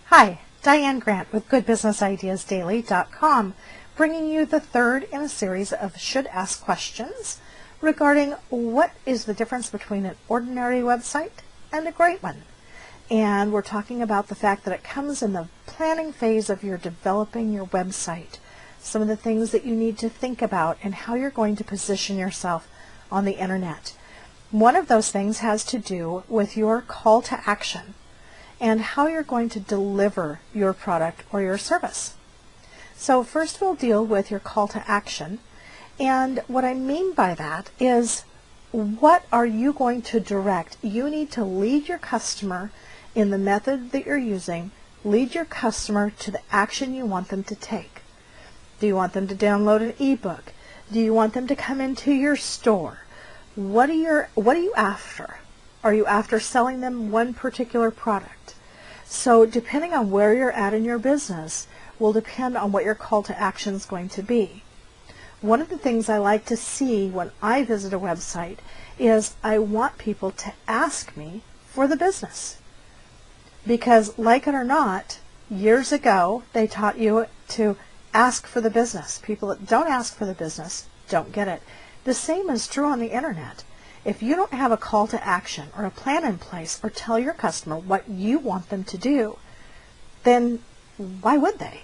Hi, Diane Grant with GoodBusinessIdeasDaily.com, bringing you the third in a series of Should Ask questions regarding what is the difference between an ordinary website and a great one. And we're talking about the fact that it comes in the planning phase of your developing your website, some of the things that you need to think about and how you're going to position yourself on the internet. One of those things has to do with your call to action and how you're going to deliver your product or your service. So first we'll deal with your call to action, and what I mean by that is, what are you going to direct? You need to lead your customer in the method that you're using, lead your customer to the action you want them to take. Do you want them to download an ebook? Do you want them to come into your store? What are you after? Are you after selling them one particular product? So depending on where you're at in your business will depend on what your call to action is going to be. One of the things I like to see when I visit a website is I want people to ask me for the business. Because like it or not, years ago they taught you to ask for the business. People that don't ask for the business don't get it. The same is true on the internet. If you don't have a call to action or a plan in place or tell your customer what you want them to do, then why would they?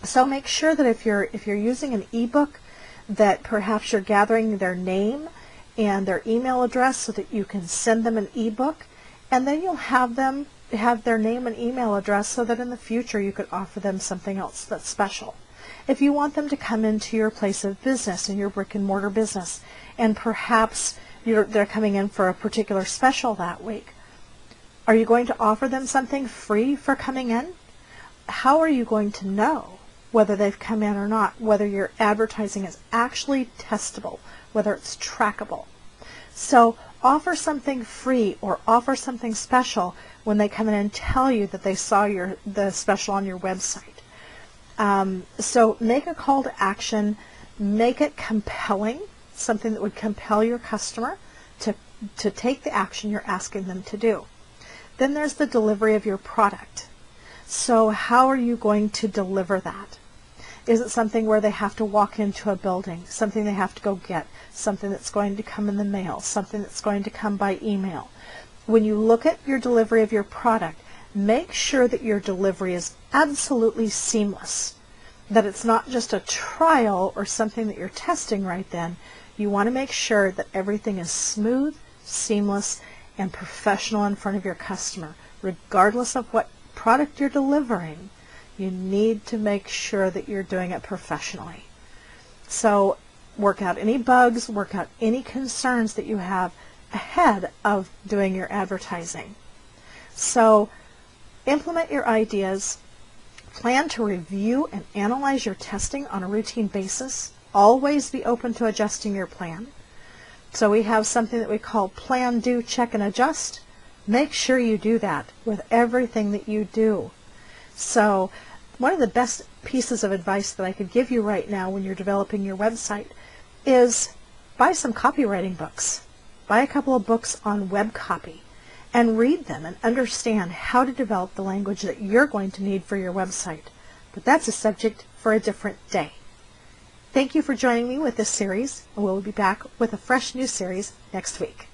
So make sure that if you're using an ebook, that perhaps you're gathering their name and their email address so that you can send them an ebook, and then you'll have them have their name and email address so that in the future you could offer them something else that's special. If you want them to come into your place of business, in your brick and mortar business, and perhaps they're coming in for a particular special that week, are you going to offer them something free for coming in? How are you going to know whether they've come in or not, whether your advertising is actually testable, whether it's trackable? So offer something free or offer something special when they come in and tell you that they saw the special on your website. So make a call to action, make it compelling, something that would compel your customer to take the action you're asking them to do. Then there's the delivery of your product. So how are you going to deliver that? Is it something where they have to walk into a building, something they have to go get, something that's going to come in the mail, something that's going to come by email? When you look at your delivery of your product, make sure that your delivery is absolutely seamless, that it's not just a trial or something that you're testing right then. You want to make sure that everything is smooth, seamless, and professional in front of your customer. Regardless of what product you're delivering, you need to make sure that you're doing it professionally. So work out any bugs, work out any concerns that you have ahead of doing your advertising. So implement your ideas, plan to review and analyze your testing on a routine basis. Always be open to adjusting your plan. So we have something that we call plan, do, check, and adjust. Make sure you do that with everything that you do. So one of the best pieces of advice that I could give you right now when you're developing your website is buy some copywriting books. Buy a couple of books on web copy and read them and understand how to develop the language that you're going to need for your website. But that's a subject for a different day. Thank you for joining me with this series, and we'll be back with a fresh new series next week.